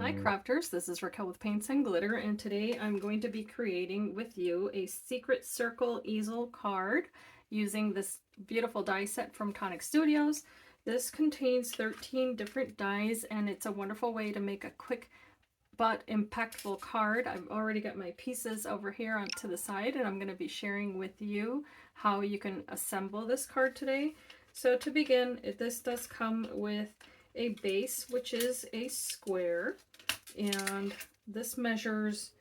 Hi crafters, this is Raquel with Paints and Glitter, and today I'm going to be creating with you a secret circle easel card using this beautiful die set from Tonic Studios. This contains 13 different dies and it's a wonderful way to make a quick but impactful card. I've already got my pieces over here to the side and I'm going to be sharing with you how you can assemble this card today. So to begin, this does come with a base, which is a square, and this measures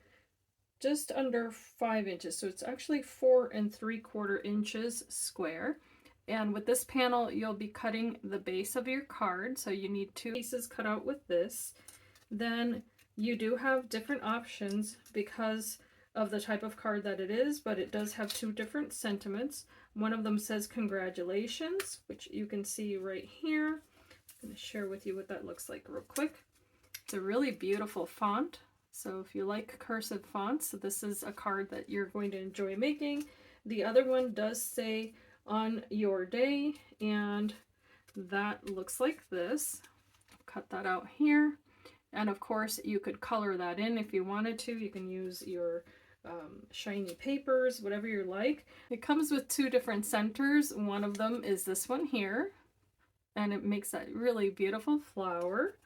just under 5 inches, so it's actually 4 3/4 inches square. And with this panel you'll be cutting the base of your card, so you need 2 pieces cut out with this. Then you do have different options because of the type of card that it is, but it does have 2 different sentiments. One of them says congratulations, which you can see right here. I'm going to share with you what that looks like real quick. It's a really beautiful font, so if you like cursive fonts, this is a card that you're going to enjoy making. The other one does say on your day, and that looks like this. Cut that out here, and of course you could color that in if you wanted to. You can use your shiny papers, whatever you like. It comes with 2 different centers. One of them is this one here, and it makes that really beautiful flower.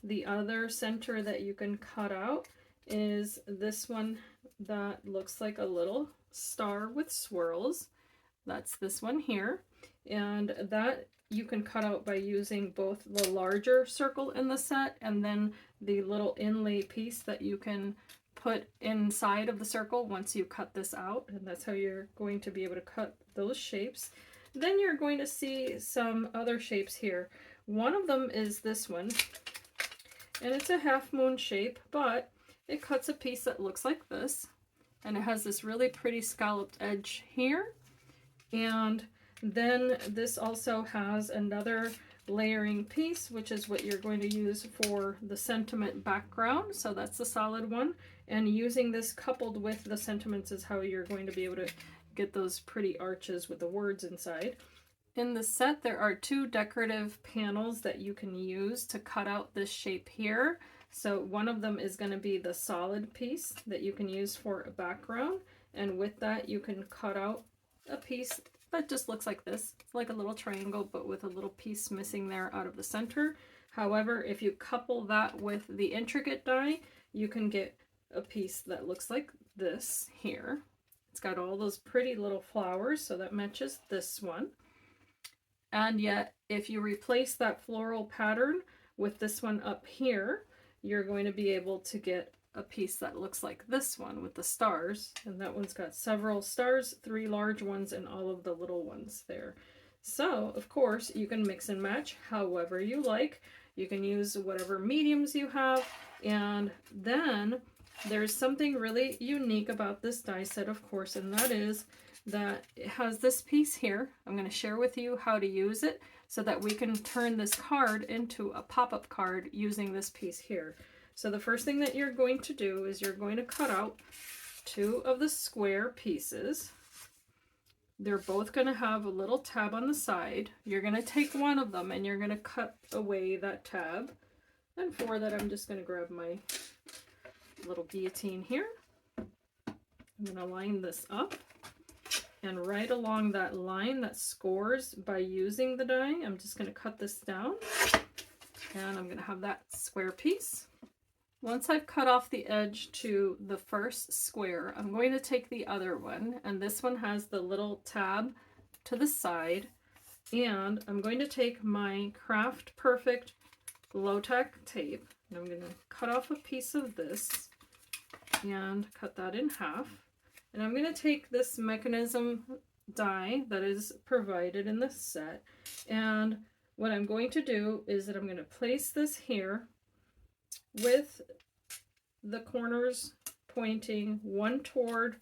The other center that you can cut out is this one that looks like a little star with swirls. That's this one here, and that you can cut out by using both the larger circle in the set and then the little inlay piece that you can put inside of the circle once you cut this out, and that's how you're going to be able to cut those shapes. Then you're going to see some other shapes here. One of them is this one, and it's a half moon shape, but it cuts a piece that looks like this, and it has this really pretty scalloped edge here. And then this also has another layering piece, which is what you're going to use for the sentiment background, so that's the solid one. And using this coupled with the sentiments is how you're going to be able to get those pretty arches with the words inside. In the set there are 2 decorative panels that you can use to cut out this shape here. So one of them is going to be the solid piece that you can use for a background, and with that you can cut out a piece that just looks like this. It's like a little triangle but with a little piece missing there out of the center. However, if you couple that with the intricate die, you can get a piece that looks like this here. It's got all those pretty little flowers, so that matches this one. And yet, if you replace that floral pattern with this one up here, you're going to be able to get a piece that looks like this one with the stars. And that one's got several stars, 3 large ones and all of the little ones there. So, of course, you can mix and match however you like. You can use whatever mediums you have, and then there's something really unique about this die set, of course, and that is that it has this piece here. I'm going to share with you how to use it so that we can turn this card into a pop-up card using this piece here. So the first thing that you're going to do is you're going to cut out 2 of the square pieces. They're both going to have a little tab on the side. You're going to take one of them and you're going to cut away that tab. And for that, I'm just going to grab my little guillotine here. I'm going to line this up, and right along that line that scores by using the die, I'm just going to cut this down, and I'm going to have that square piece. Once I've cut off the edge to the first square, I'm going to take the other one, and this one has the little tab to the side, and I'm going to take my Craft Perfect low-tack tape, and I'm going to cut off a piece of this and cut that in half. And I'm going to take this mechanism die that is provided in the set, and what I'm going to do is that I'm going to place this here with the corners pointing one toward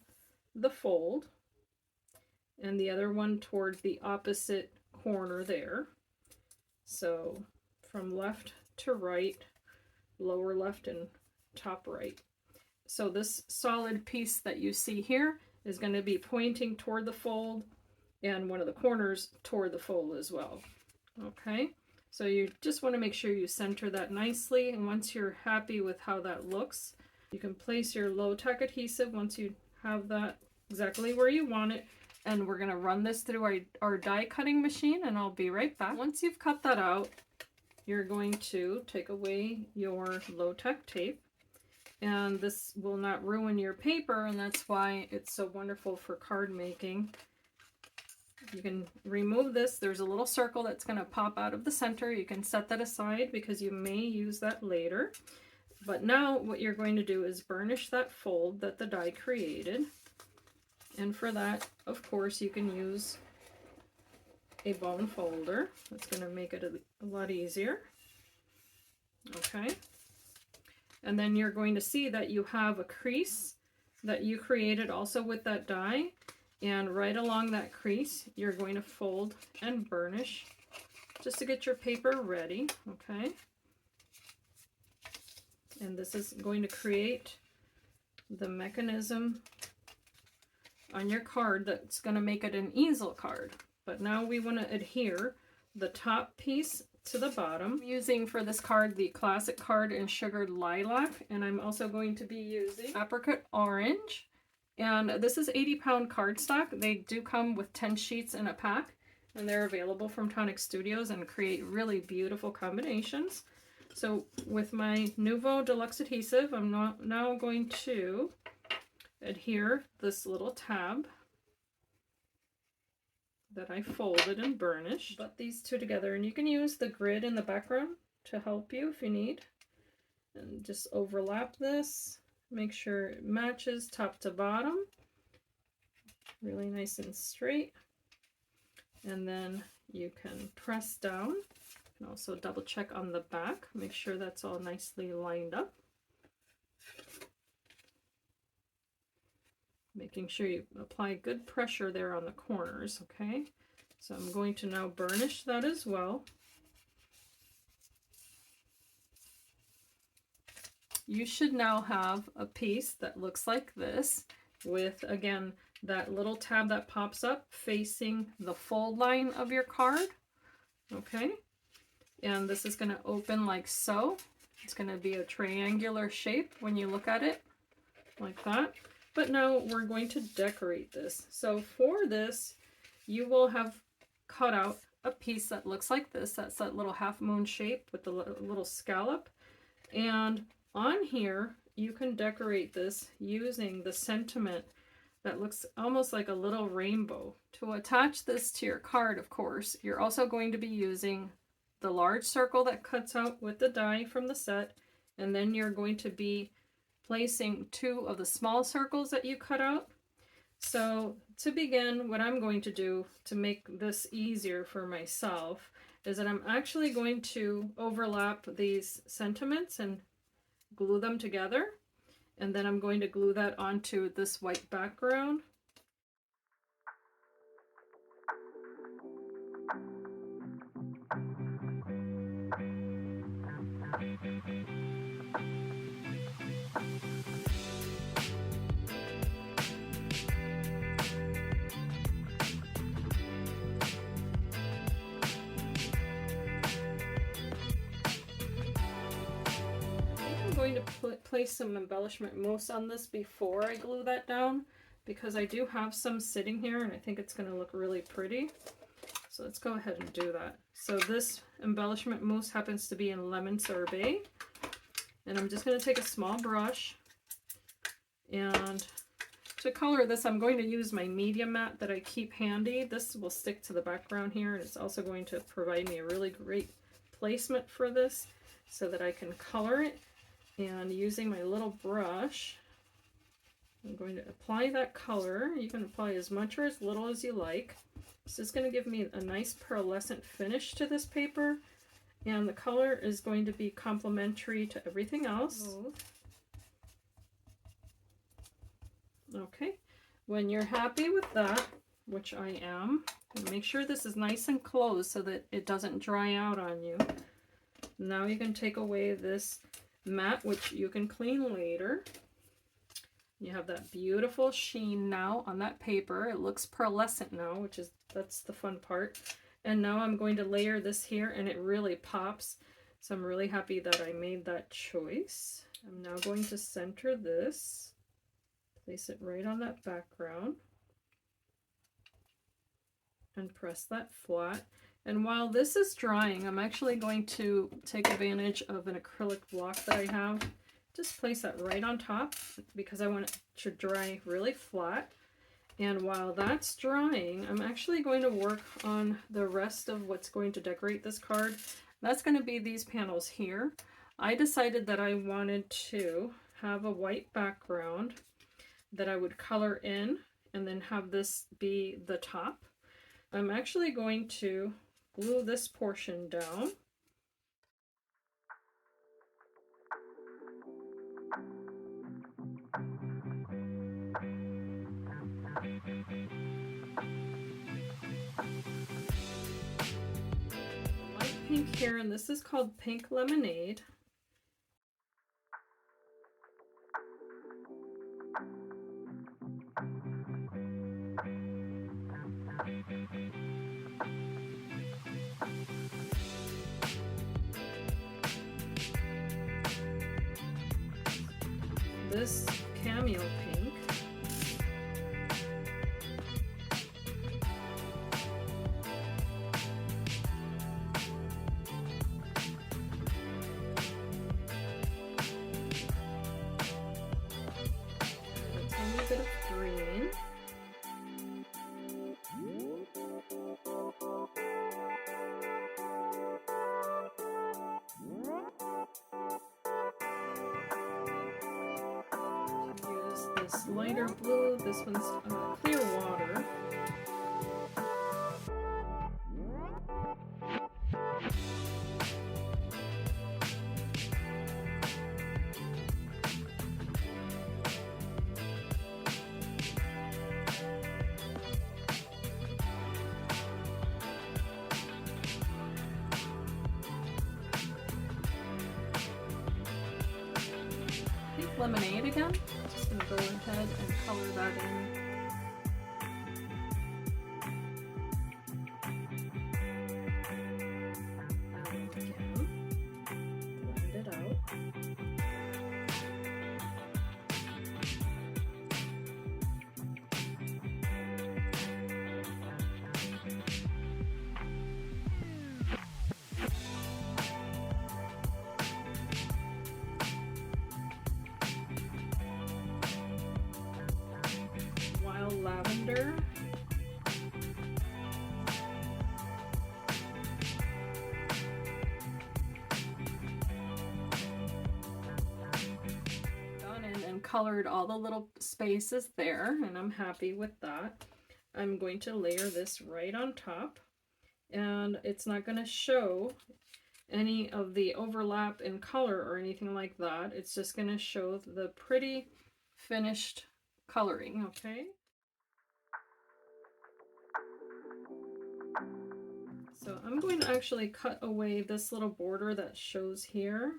the fold and the other one toward the opposite corner there. So from left to right, lower left and top right. So this solid piece that you see here is going to be pointing toward the fold, and one of the corners toward the fold as well. Okay, So you just want to make sure you center that nicely, and once you're happy with how that looks, you can place your low-tech adhesive once you have that exactly where you want it. And we're going to run this through our die cutting machine, and I'll be right back. Once you've cut that out, you're going to take away your low-tech tape, and this will not ruin your paper, and that's why it's so wonderful for card making. You can remove this. There's a little circle that's going to pop out of the center. You can set that aside because you may use that later. But now what you're going to do is burnish that fold that the die created. And for that, of course, you can use a bone folder. That's going to make it a lot easier. Okay. And then you're going to see that you have a crease that you created also with that die. And right along that crease, you're going to fold and burnish just to get your paper ready. Okay. And this is going to create the mechanism on your card that's going to make it an easel card. But now we want to adhere the top piece to the bottom. I'm using for this card the classic card in sugared lilac, and I'm also going to be using apricot orange. And this is 80-pound cardstock. They do come with 10 sheets in a pack, and they're available from Tonic Studios and create really beautiful combinations. So with my Nuvo Deluxe adhesive, I'm now going to adhere this little tab that I folded and burnished. Put these two together, and you can use the grid in the background to help you if you need. And just overlap this. Make sure it matches top to bottom. Really nice and straight. And then you can press down. And also double check on the back. Make sure that's all nicely lined up. Making sure you apply good pressure there on the corners, okay? So I'm going to now burnish that as well. You should now have a piece that looks like this with, again, that little tab that pops up facing the fold line of your card, okay? And this is going to open like so. It's going to be a triangular shape when you look at it, like that. But now we're going to decorate this. So for this, you will have cut out a piece that looks like this. That's that little half moon shape with the little scallop. And on here, you can decorate this using the sentiment that looks almost like a little rainbow. To attach this to your card, of course, you're also going to be using the large circle that cuts out with the die from the set, and then you're going to be placing two of the small circles that you cut out. So to begin, what I'm going to do to make this easier for myself is that I'm actually going to overlap these sentiments and glue them together, and then I'm going to glue that onto this white background. Going to place some embellishment mousse on this before I glue that down, because I do have some sitting here and I think it's going to look really pretty. So let's go ahead and do that. So this embellishment mousse happens to be in lemon sorbet, and I'm just going to take a small brush, and to color this I'm going to use my media mat that I keep handy. This will stick to the background here, and it's also going to provide me a really great placement for this so that I can color it. And using my little brush, I'm going to apply that color. You can apply as much or as little as you like. This is going to give me a nice pearlescent finish to this paper, and the color is going to be complementary to everything else. Okay, when you're happy with that, which I am, make sure this is nice and closed so that it doesn't dry out on you. Now you can take away this mat, which you can clean later. You have that beautiful sheen now on that paper. It looks pearlescent now, that's the fun part. And now I'm going to layer this here, and it really pops. So I'm really happy that I made that choice. I'm now going to center this, place it right on that background, and press that flat. And while this is drying, I'm actually going to take advantage of an acrylic block that I have. Just place that right on top because I want it to dry really flat. And while that's drying, I'm actually going to work on the rest of what's going to decorate this card. That's going to be these panels here. I decided that I wanted to have a white background that I would color in and then have this be the top. I'm actually going to glue this portion down. Light pink here, and this is called Pink Lemonade. This cameo pink. A tiny bit of green. This lighter blue, this one's clear water. Pink Lemonade again. Just going to go ahead and color that in. And again, blend it out. Lavender. Gone in and colored all the little spaces there, and I'm happy with that. I'm going to layer this right on top, and it's not going to show any of the overlap in color or anything like that. It's just going to show the pretty finished coloring, okay? So I'm going to actually cut away this little border that shows here.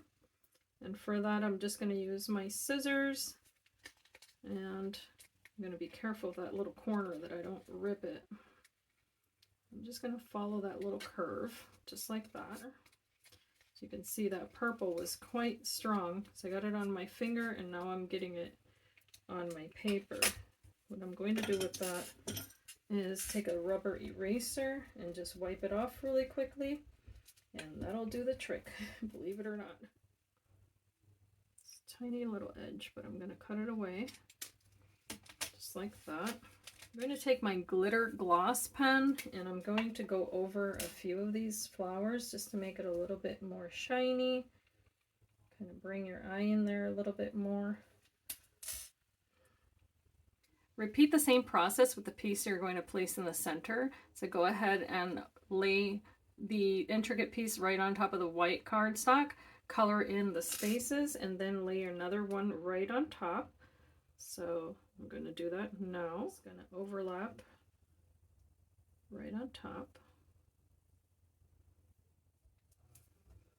And for that, I'm just going to use my scissors. And I'm going to be careful of that little corner that I don't rip it. I'm just going to follow that little curve, just like that. So you can see that purple was quite strong. So I got it on my finger, and now I'm getting it on my paper. What I'm going to do with that is take a rubber eraser and just wipe it off really quickly, and that'll do the trick, believe it or not. It's a tiny little edge, but I'm going to cut it away just like that. I'm going to take my glitter gloss pen, and I'm going to go over a few of these flowers just to make it a little bit more shiny. Kind of bring your eye in there a little bit more. Repeat the same process with the piece you're going to place in the center. So go ahead and lay the intricate piece right on top of the white cardstock, color in the spaces, and then lay another one right on top. So I'm going to do that now. It's going to overlap right on top.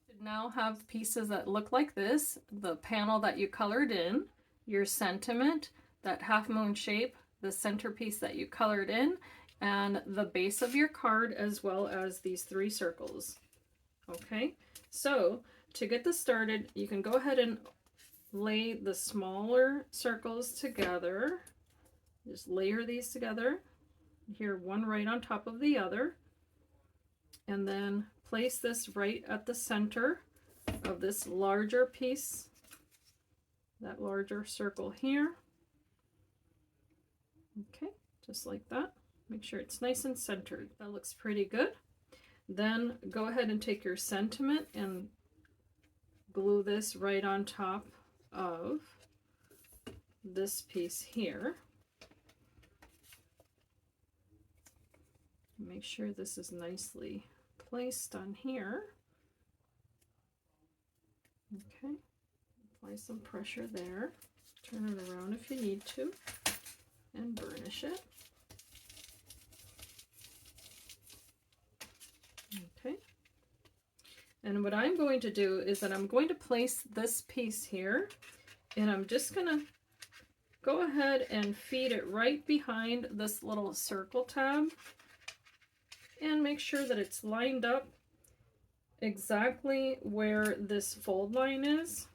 You now have pieces that look like this: the panel that you colored in, your sentiment, that half moon shape, the centerpiece that you colored in, and the base of your card, as well as these 3 circles. Okay, so to get this started, you can go ahead and lay the smaller circles together. Just layer these together here, one right on top of the other, and then place this right at the center of this larger piece, that larger circle here. Okay, just like that. Make sure it's nice and centered. That looks pretty good. Then go ahead and take your sentiment and glue this right on top of this piece here. Make sure this is nicely placed on here. Okay, apply some pressure there. Turn it around if you need to, and burnish it. Okay, and what I'm going to do is that I'm going to place this piece here, and I'm just gonna go ahead and feed it right behind this little circle tab, and make sure that it's lined up exactly where this fold line is,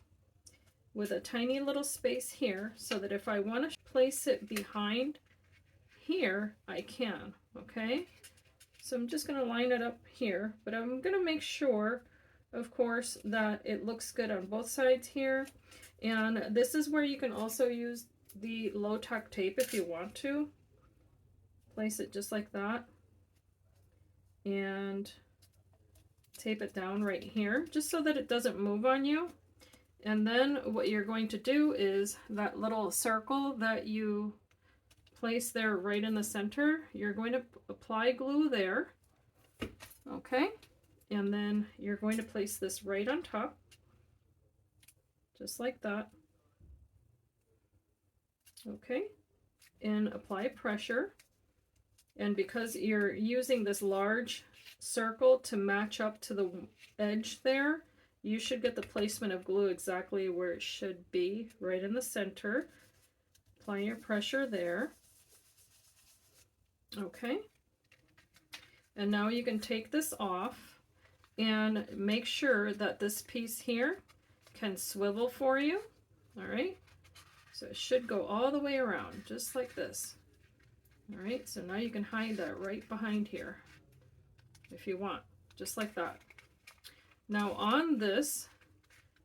with a tiny little space here, so that if I want to place it behind here, I can. Okay, so I'm just going to line it up here, but I'm going to make sure, of course, that it looks good on both sides here. And this is where you can also use the low tack tape if you want to. Place it just like that, and tape it down right here, just so that it doesn't move on you. And then what you're going to do is that little circle that you place there right in the center, you're going to apply glue there. Okay, and then you're going to place this right on top, just like that. Okay, and apply pressure. And because you're using this large circle to match up to the edge there, you should get the placement of glue exactly where it should be, right in the center. Apply your pressure there. Okay, and now you can take this off and make sure that this piece here can swivel for you. All right, so it should go all the way around, just like this. All right, so now you can hide that right behind here if you want, just like that. Now on this,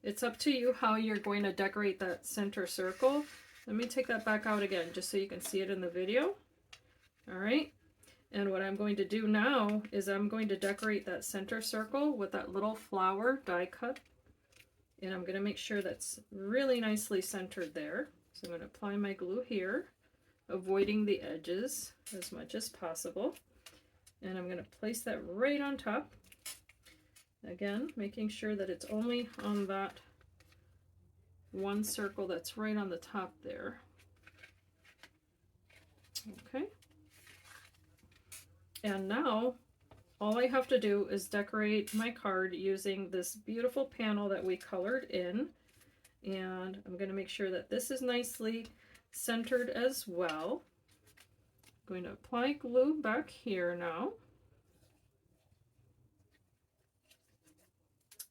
it's up to you how you're going to decorate that center circle. Let me take that back out again, just so you can see it in the video. All right, and what I'm going to do now is I'm going to decorate that center circle with that little flower die cut, and I'm going to make sure that's really nicely centered there. So I'm going to apply my glue here, avoiding the edges as much as possible, and I'm going to place that right on top. Again, making sure that it's only on that one circle that's right on the top there. Okay. And now all I have to do is decorate my card using this beautiful panel that we colored in. And I'm going to make sure that this is nicely centered as well. I'm going to apply glue back here now.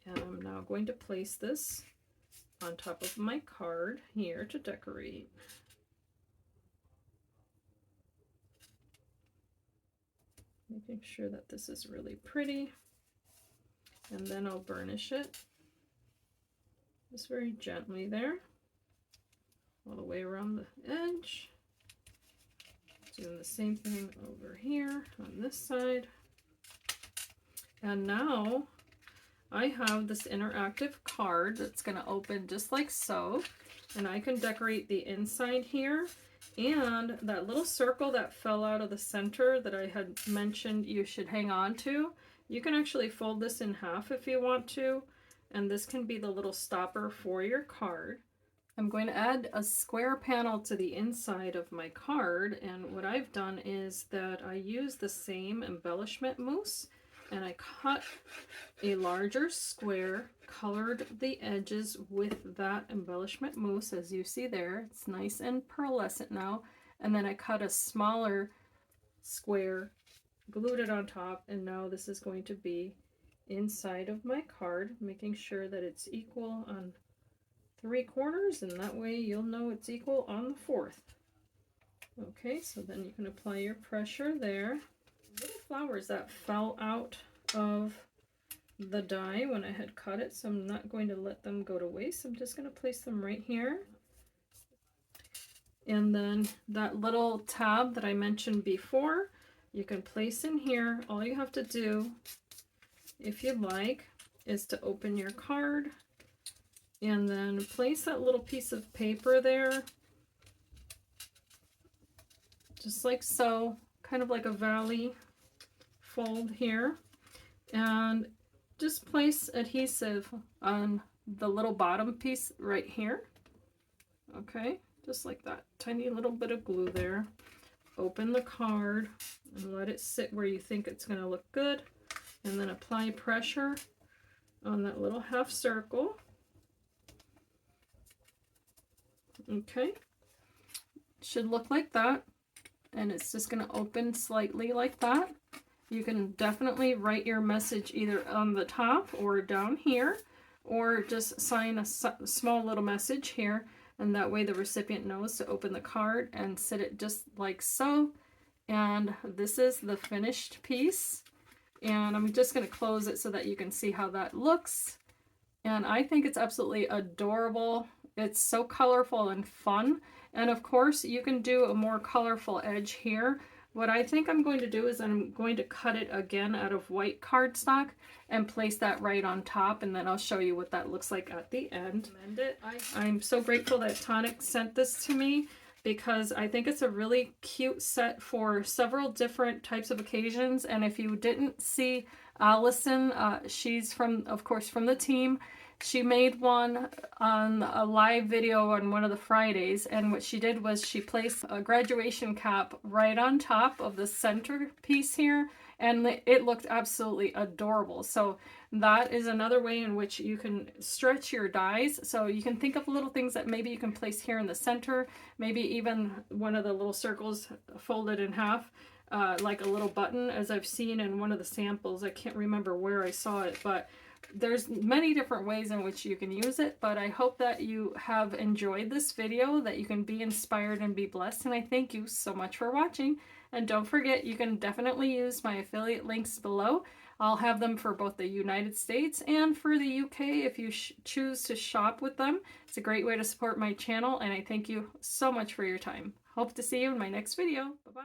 And I'm now going to place this on top of my card here to decorate. Making sure that this is really pretty. And then I'll burnish it just very gently there, all the way around the edge. Doing the same thing over here on this side. And now I have this interactive card that's going to open just like so, and I can decorate the inside here, and that little circle that fell out of the center that I had mentioned you should hang on to, you can actually fold this in half if you want to, and this can be the little stopper for your card. I'm going to add a square panel to the inside of my card, and what I've done is that I use the same embellishment mousse, and I cut a larger square, colored the edges with that embellishment mousse, as you see there. It's nice and pearlescent now. And then I cut a smaller square, glued it on top, and now this is going to be inside of my card, making sure that it's equal on 3 corners, and that way you'll know it's equal on the 4th. Okay, so then you can apply your pressure there. Little flowers that fell out of the die when I had cut it, so I'm not going to let them go to waste. I'm just going to place them right here. And then that little tab that I mentioned before, you can place in here. All you have to do, if you like, is to open your card and then place that little piece of paper there, just like so, kind of like a valley fold here, and just place adhesive on the little bottom piece right here. Okay, just like that. Tiny little bit of glue there. Open the card and let it sit where you think it's going to look good, and then apply pressure on that little half circle. Okay, should look like that, and it's just going to open slightly like that. You can definitely write your message either on the top or down here, or just sign a small little message here, and that way the recipient knows to open the card and sit it just like so. And this is the finished piece, and I'm just going to close it so that you can see how that looks. And I think it's absolutely adorable. It's so colorful and fun, and of course you can do a more colorful edge here. What I think I'm going to do is I'm going to cut it again out of white cardstock and place that right on top, and then I'll show you what that looks like at the end. I'm so grateful that Tonic sent this to me, because I think it's a really cute set for several different types of occasions. And if you didn't see Allison, she's of course from the team. She made one on a live video on one of the Fridays, and what she did was she placed a graduation cap right on top of the center piece here, and it looked absolutely adorable. So that is another way in which you can stretch your dies. So you can think of little things that maybe you can place here in the center, maybe even one of the little circles folded in half, like a little button, as I've seen in one of the samples. I can't remember where I saw it, but there's many different ways in which you can use it. But I hope that you have enjoyed this video, that you can be inspired and be blessed, and I thank you so much for watching. And don't forget, you can definitely use my affiliate links below. I'll have them for both the United States and for the UK if you choose to shop with them. It's a great way to support my channel, and I thank you so much for your time. Hope to see you in my next video. Bye-bye.